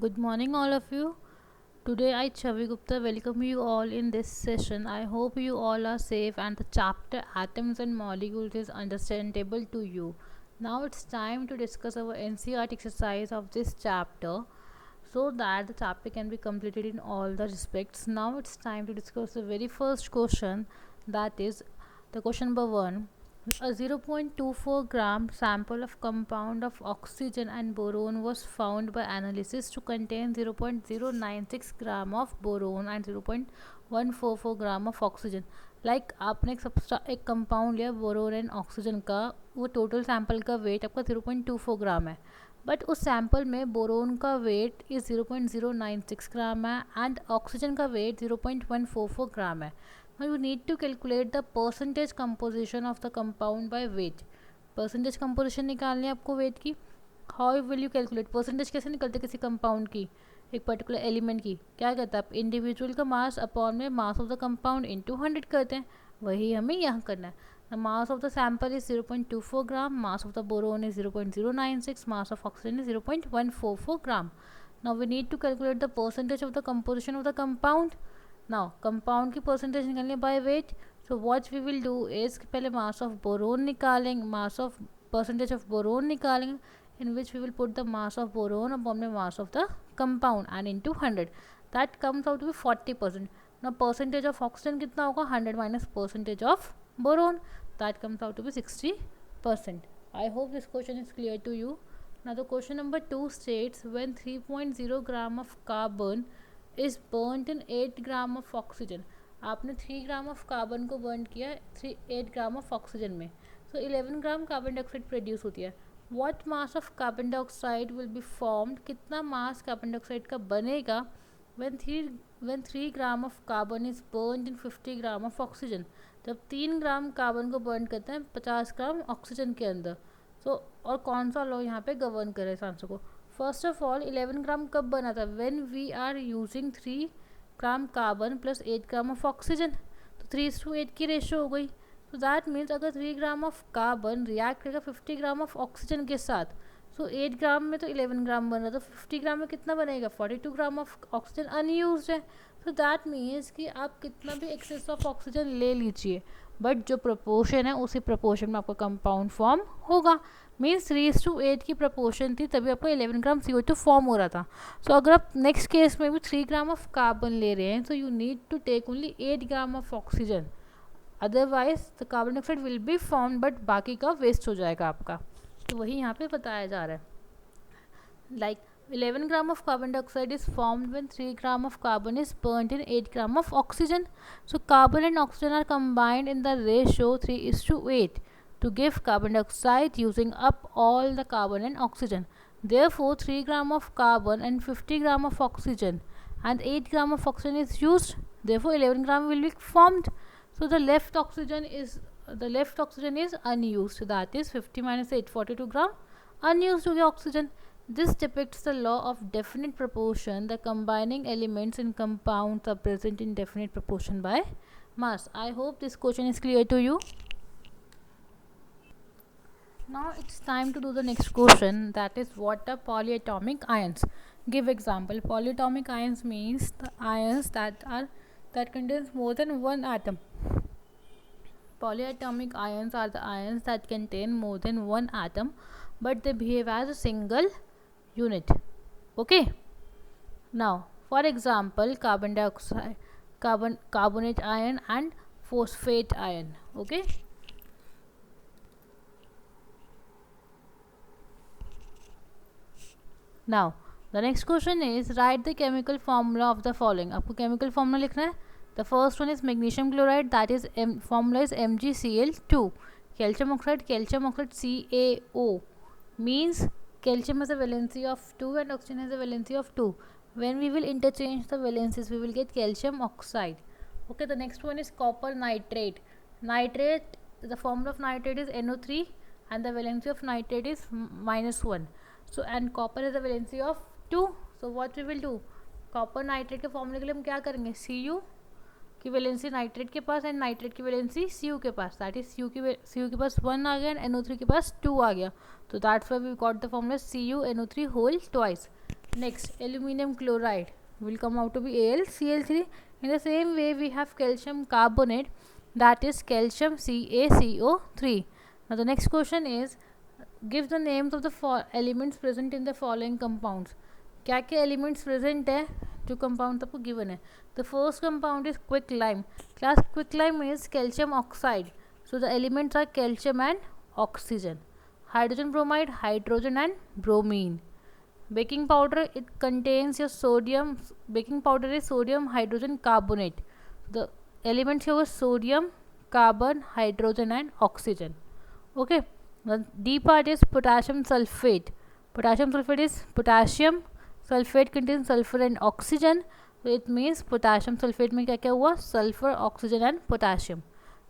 Good morning, all of you. Today, I, Chavi Gupta, welcome you all in this session. I hope you all are safe and the chapter Atoms and Molecules is understandable to you. Now, it's time to discuss our NCERT exercise of this chapter so that the chapter can be completed in all the respects. Now, it's time to discuss the very first question, that is the question number 1. A 0.24 gram sample of compound of oxygen and boron was found by analysis to contain 0.096 gram of boron and 0.144 gram of oxygen. Like आपने एक compound लिया boron and oxygen का, वो total sample का wait आपका 0.24 ग्राम है, but उस sample में बोरोन का वेट इज़ 0.096 ग्राम है एंड ऑक्सीजन का वेट 0.144 ग्राम है. Now you need to calculate the percentage composition of the compound by weight. Percentage composition निकालनी है आपको वेट की. How will you calculate percentage? कैसे निकलते किसी कंपाउंड की, एक पर्टिकुलर एलिमेंट की? क्या कहता है, आप इंडिविजुअल का मास अपॉन में mass of the compound into 100 करते हैं. वही हमें यहाँ करना है. The mass of the sample is 0.24 gram, mass of the boron is 0.096, mass of oxygen is 0.144 gram. Now we need to calculate the percentage of the composition of the compound. Now compound की percentage निकालनी है by weight. So what we will do is पहले mass of boron निकालेंगे, mass of percentage of boron निकालेंगे, in which we will put the mass of boron upon the mass of the compound and into 100. That comes out to be 40%. Now percentage of oxygen कितना होगा, 100 minus percentage of boron, that comes out to be 60%. I hope this question is clear to you. Now the question number 2 states when 3.0 gram of carbon is burnt in 8 gram of oxygen. आपने 3 gram of carbon को burn किया 8 gram of oxygen में, so 11 gram carbon dioxide produce होती है. What mass of carbon dioxide will be formed? कितना mass carbon dioxide का बनेगा when 3 gram of carbon is burned in 50 gram of oxygen? जब 3 gram carbon को burn करते हैं 50 ग्राम ऑक्सीजन के अंदर. सो और कौन सा लॉ यहाँ पे गवर्न करे इस आंसर को? फर्स्ट ऑफ ऑल 11 ग्राम कब बना था? When we are using 3 gram carbon plus 8 gram of oxygen, तो 3:8 की रेशो हो गई. तो दैट मीन्स अगर 3 ग्राम ऑफ कार्बन रिएक्ट करेगा 50 ग्राम ऑफ ऑक्सीजन के साथ, सो 8 ग्राम में तो 11 ग्राम बन रहा, तो 50 ग्राम में कितना बनेगा? 42 ग्राम ऑफ ऑक्सीजन अनयूज्ड है. तो दैट मीन्स कि आप कितना भी एक्सेस ऑफ ऑक्सीजन ले लीजिए, बट जो प्रपोर्शन है उसी प्रपोर्शन में आपका कंपाउंड फॉर्म होगा. मीन्स 3:8 की प्रपोर्शन थी, तभी आपको 11 ग्राम CO2 फॉर्म हो रहा था. सो अगर आप नेक्स्ट केस में भी 3 ग्राम ऑफ कार्बन ले रहे हैं, तो you need to take only 8 gram of oxygen, otherwise the carbon dioxide will be form, but बाकी का वेस्ट हो जाएगा आपका. तो वही यहाँ पे बताया जा रहा है. Like 11 gram of carbon dioxide is formed when 3 gram of carbon is burnt in 8 gram of oxygen. So carbon and oxygen are combined in the ratio 3:8 to give carbon dioxide, using up all the carbon and oxygen. Therefore 3 gram of carbon and 50 gram of oxygen and 8 gram of oxygen is used. Therefore 11 gram will be formed. So the left oxygen is unused. That is 50 minus 8, 42 gram unused to the oxygen. This depicts the law of definite proportion. The combining elements in compounds are present in definite proportion by mass. I hope this question is clear to you. Now it's time to do the next question, that is what are polyatomic ions? Give example. Polyatomic ions means the ions that contains more than one atom. Polyatomic ions are the ions that contain more than one atom, but they behave as a single unit. Okay. Now, for example, carbon dioxide, carbonate ion and phosphate ion. Okay. Now, the next question is write the chemical formula of the following. आपको chemical formula लिखना है. The first one is magnesium chloride, that is formula is MgCl2. Calcium oxide CaO, means calcium has a valency of 2 and oxygen has a valency of 2. When we will interchange the valencies, we will get calcium oxide. Okay, the next one is copper nitrate. Nitrate, the formula of nitrate is NO3 and the valency of nitrate is -1. So and copper has a valency of 2. So what we will do, copper nitrate के फॉर्मूले के लिए हम क्या करेंगे, Cu की valency nitrate के पास and nitrate की वैलेंसी Cu के पास, दैट इज Cu के पास 1 आ गया एंड NO3 के पास 2 आ गया. तो that's why we got the formula CuNO3 whole twice. Next, aluminum chloride will come out to be AlCl3. In the same way, we have calcium carbonate, that is calcium CaCO3. Now the next question is, give the names of the elements present in the following compounds. क्या क्या elements present है, जो compound आपको given है. The first compound is quicklime. Class, quicklime is calcium oxide. So the elements are calcium and oxygen. Hydrogen bromide, hydrogen and bromine. Baking powder, it contains your sodium. Baking powder is sodium hydrogen carbonate. The elements here were sodium, carbon, hydrogen and oxygen. Okay. The D part is potassium sulfate. Potassium sulfate is potassium. Sulfate contains sulfur and oxygen. So it means potassium sulfate में क्या क्या हुआ, sulfur, oxygen and potassium.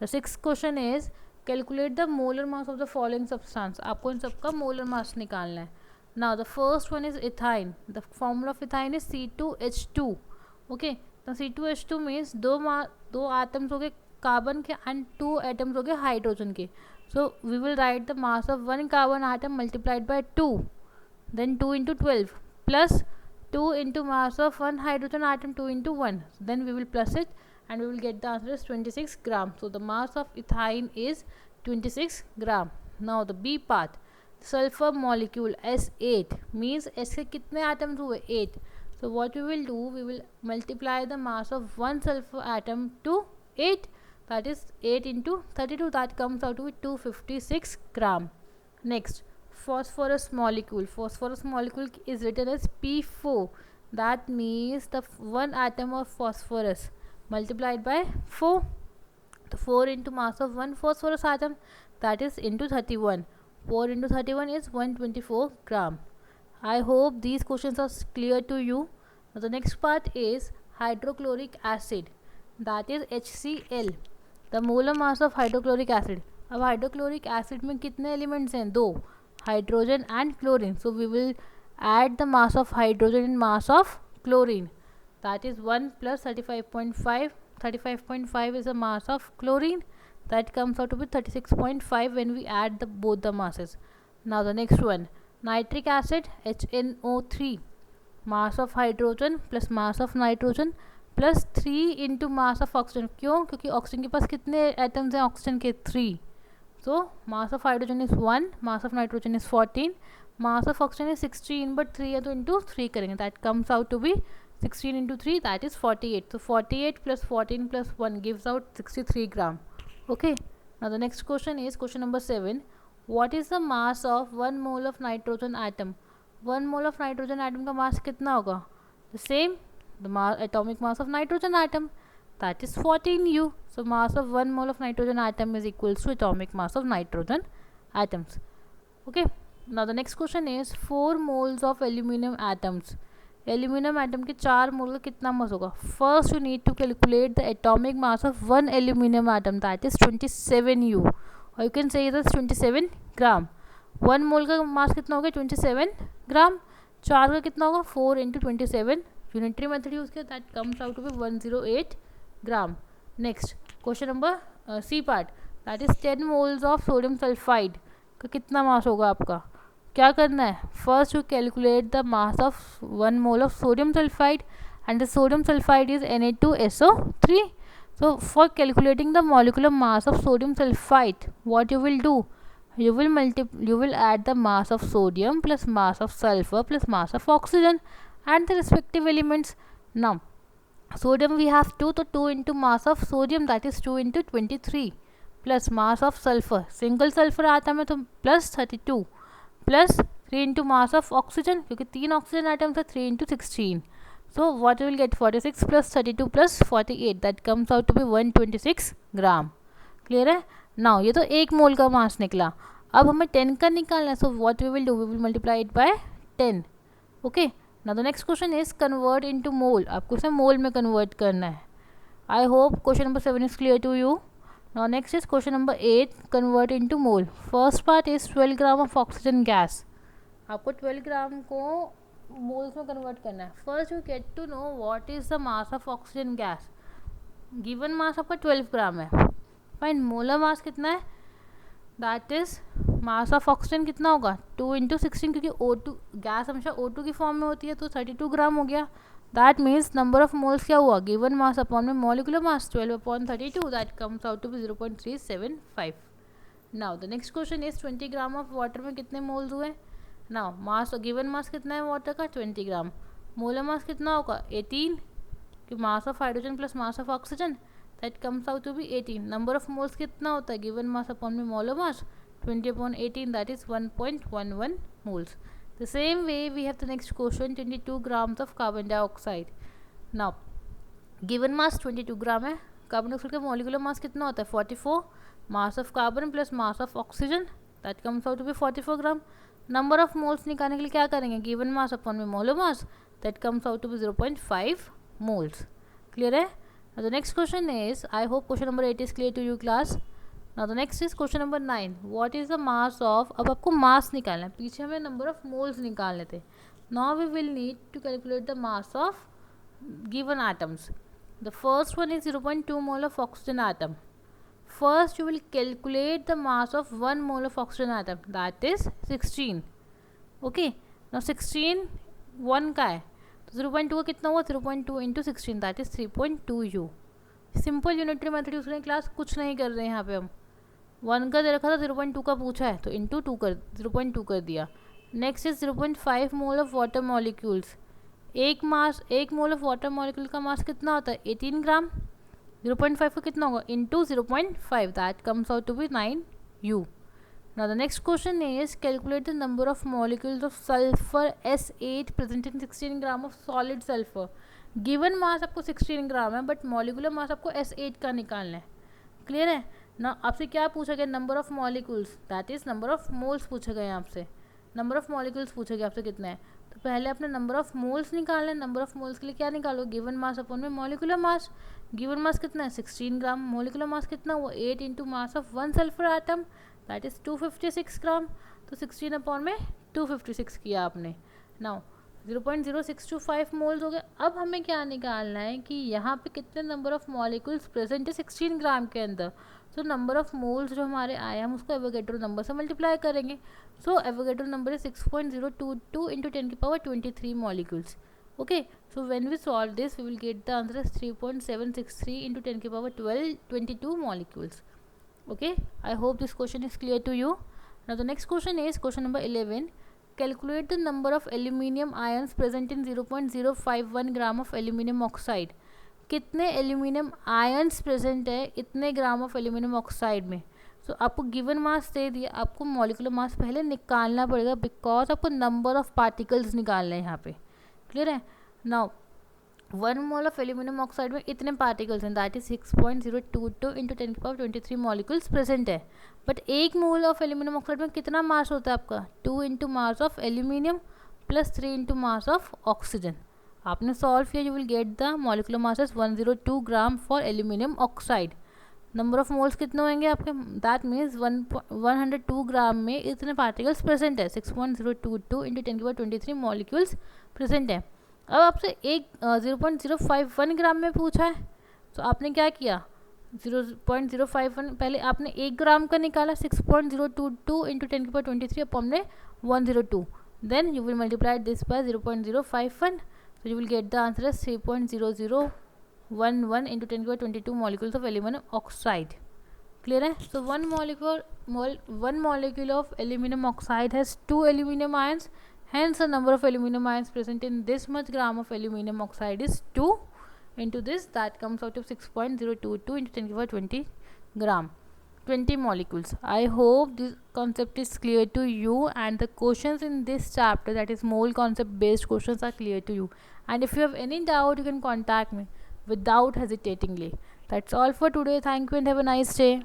The sixth question is, calculate the molar mass of the following substance. आपको इन सबका molar mass निकालना है. Now the first one is ethine. The formula of ethine is C2H2. Okay. Now C2H2 means दो atoms हो गए carbon के and 2 atoms हो गए हाइड्रोजन के. So we will write the mass of one carbon atom multiplied by 2, then 2 into 12 plus 2 into mass of one hydrogen atom 2 into 1. Then we will plus it and we will get the answer as 26 gram. So the mass of ethine is 26 gram. Now the B part, sulfur molecule S8 means S के कितने atoms हुए, 8. So what we will do, we will multiply the mass of one sulfur atom to 8, that is 8 into 32, that comes out to be 256 gram. Next, phosphorus molecule. Phosphorus molecule is written as P4. That means the one atom of phosphorus multiplied by 4. So 4 into mass of one phosphorus atom, that is into 31. 4 into 31 is 124 gram. I hope these questions are clear to you. Now the next part is hydrochloric acid, that is HCl. The molar mass of hydrochloric acid. अब hydrochloric acid में कितने elements हैं, 2, hydrogen and chlorine. So we will add the mass of hydrogen and mass of chlorine, that is 1 plus 35.5. 35.5 is the mass of chlorine, that comes out to be 36.5 when we add both the masses. Now the next one, nitric acid HNO3, mass of hydrogen plus mass of nitrogen plus 3 into mass of oxygen. क्यों? क्योंकि oxygen के पास कितने atoms हैं, oxygen के 3. So mass of hydrogen is 1, mass of nitrogen is 14, mass of oxygen is 16, but 3 है तो into 3 करेंगे, that comes out to be 16 into 3, that is 48. So 48 plus 14 plus 1 gives out 63 gram. Okay. Now the next question is question number 7. What is the mass of 1 mole of nitrogen atom? 1 mole of nitrogen atom का mass कितना होगा? The same, the atomic mass of nitrogen atom, that is 14U. So mass of 1 mole of nitrogen atom is equals to atomic mass of nitrogen atoms. Okay. Now the next question is 4 moles of aluminum atoms. Aluminium atom के 4 mole का कितना mass होगा? First you need to calculate the atomic mass of 1 aluminium atom, that is 27U, और you can say it is 27 gram. 1 mole का mass कितना होगा? 27 ग्राम. 4 का कितना होगा? 4 इंटू 27. यूनिटरी मेथड यूज किया, that comes out to be 108 gram. Next question number C part, that is 10 moles of sodium sulphide का कितना मास होगा आपका? क्या करना है? First you calculate the mass of 1 mole of sodium sulphide, and the sodium sulphide is Na2SO3. so for calculating the molecular mass of sodium sulfite, what you will do? You will add the mass of sodium plus mass of sulfur plus mass of oxygen and the respective elements. Now sodium we have 2, so 2 into mass of sodium, that is 2 into 23, plus mass of sulfur, single sulphur आता है तो plus 32, plus 3 into mass of oxygen, क्योंकि 3 oxygen items है, 3 into 16. So what will get? 46 plus 32 plus 48, that comes out to be 126 gram. Clear है? Now ये तो 1 mole का मास निकला, अब हमें 10 का निकालना है. So what we will do? We will multiply it by 10. Okay. Now the next question is convert into mole. आपको इसे मोल में कन्वर्ट करना है. I hope question number 7 is clear to you. Now next is question number 8, convert into mole. First part is 12 gram of oxygen gas. आपको 12 ग्राम को moles में convert करना है. First you get to know what is the mass of oxygen gas. Given mass आपका 12 gram है. Fine. Molar mass कितना है? That is mass of oxygen कितना होगा 2 इंटू 16, क्योंकि O2 गैस हमेशा O2 की फॉर्म में होती है, तो 32 ग्राम हो गया. That means number of moles क्या हुआ, गिवन मास अपॉन में molecular mass 12/32, that comes out to be 0.375. Now the next question is 20 gram of water में कितने मोल्स हुए. नाउ मास, गिवन मास कितना है वाटर का 20 ग्राम, मोलर मास कितना होगा 18, कि mass of hydrogen plus mass of oxygen, that comes out to be 18. Number of moles कितना होता है गिवन मास अपॉन में molar mass 20/18, that is 1.11 moles. The same way we have the next question, 22 grams of carbon dioxide. Now given mass 22 gram है, carbon dioxide का molecular mass कितना होता है 44, mass of carbon plus mass of oxygen, that comes out to be 44 gram. Number of moles निकालने के लिए क्या करेंगे, गिवन मास अपॉन में molar mass, that comes out to be 0.5 moles. Clear है. The next question is, I hope question number 8 is clear to you class. Now the next is question number 9. What is the mass of, अब आपको मास निकालना है, पीछे हमें number of moles निकालने थे. Now we will need to calculate the mass of given atoms. The first one is 0.2 mole of oxygen atom. First you will calculate the mass of 1 mole of oxygen atom, that is 16. Okay, now 16 1 का है, तो 0.2 का कितना हुआ 0.2 into 16, that is 3.2 you. Simple unitary method use करें class, कुछ नहीं कर रहे हैं यहाँ पे हम. 1 का दे रखा था, 0.2 का पूछा है तो इंटू 0.2 कर दिया. Next is 0.5 mole of water molecules. एक मोल ऑफ वाटर मॉलिक्यूल का मास कितना होता है 18 ग्राम. 0.5 का कितना होगा into 0.5, that comes out to be 9 u. Now the next question is, calculate the number of molecules of sulfur S8 present in 16 gram of solid sulfur. Given mass आपको 16 ग्राम है, but molecular mass आपको S8 का निकालना है. Clear है ना. आपसे क्या पूछा गया, number of molecules, that is number of moles पूछा गया आपसे. नंबर ऑफ मॉलिक्यूल्स पूछा गया आपसे कितना है, तो पहले आपने नंबर ऑफ मोल्स निकालना है. नंबर ऑफ मोल्स के लिए क्या निकालो, गिवन मास अपॉन में मॉलिकुलर मास. गिवन मास कितना है 16 ग्राम, मॉलिकुलर मास कितना हुआ 8 into mass of 1 sulphur atom, that is 256 ग्राम. तो 16 अपॉन में 256 किया आपने. नाउ 0.0625 मोल्स हो गए. अब हमें क्या निकालना है कि यहाँ पे कितने नंबर ऑफ मॉलिक्यूल्स प्रेजेंट है 16 ग्राम के अंदर. तो नंबर ऑफ मोल्स जो हमारे आए हम उसको एवोगैड्रो नंबर से मल्टीप्लाई करेंगे. सो एवोगैड्रो नंबर है 6.022 into 10⁻23 molecules. Okay, so when we solve this we will get the answer is 3.763 into 10⁻22 molecules. Okay, I hope this question is clear to you. Now the next question is question number 11. Calculate the number of aluminium ions present in 0.051 gram of aluminium oxide. कितने aluminium ions present है इतने gram of aluminium oxide में. सो आपको given mass दे दिया, आपको molecular mass पहले निकालना पड़ेगा, बिकॉज आपको नंबर ऑफ पार्टिकल्स निकालना है यहाँ पे. क्लियर है. Now 1 mole of aluminium oxide में इतने पार्टिकल्स हैं, that is 6.022 into 10⁻23 molecules present है. But 1 mole of aluminium oxide में कितना मास होता है आपका 2 into mass of aluminium plus 3 into mass of oxygen. आपने सॉल्व किया, you will get the molecular mass is 102 gram for aluminium oxide. Number of moles कितने होंगे आपके, दैट मीन्स 102 ग्राम में इतने पार्टिकल्स प्रेजेंट है. 6.022 इंटू 10⁻23 मॉलिक्यूल्स प्रेजेंट है. अब आपसे एक 0.051 ग्राम में पूछा है, तो आपने क्या किया 0.051 पहले आपने 1 ग्राम का निकाला. 6.022 इंटू 10⁻23 अपॉन में 102, then you will multiply this by 0.051, so you will get the answer as 3.0011 into 10⁻22 molecules of aluminum oxide. Clear है. So one molecule of aluminum oxide has 2 aluminum ions, hence the number of aluminum ions present in this much gram of aluminum oxide is 2 into this, that comes out of 6.022 into 10⁻20 gram, 20 molecules. I hope this concept is clear to you and the questions in this chapter, that is mole concept based questions, are clear to you. And if you have any doubt, you can contact me without hesitatingly. That's all for today. Thank you and have a nice day.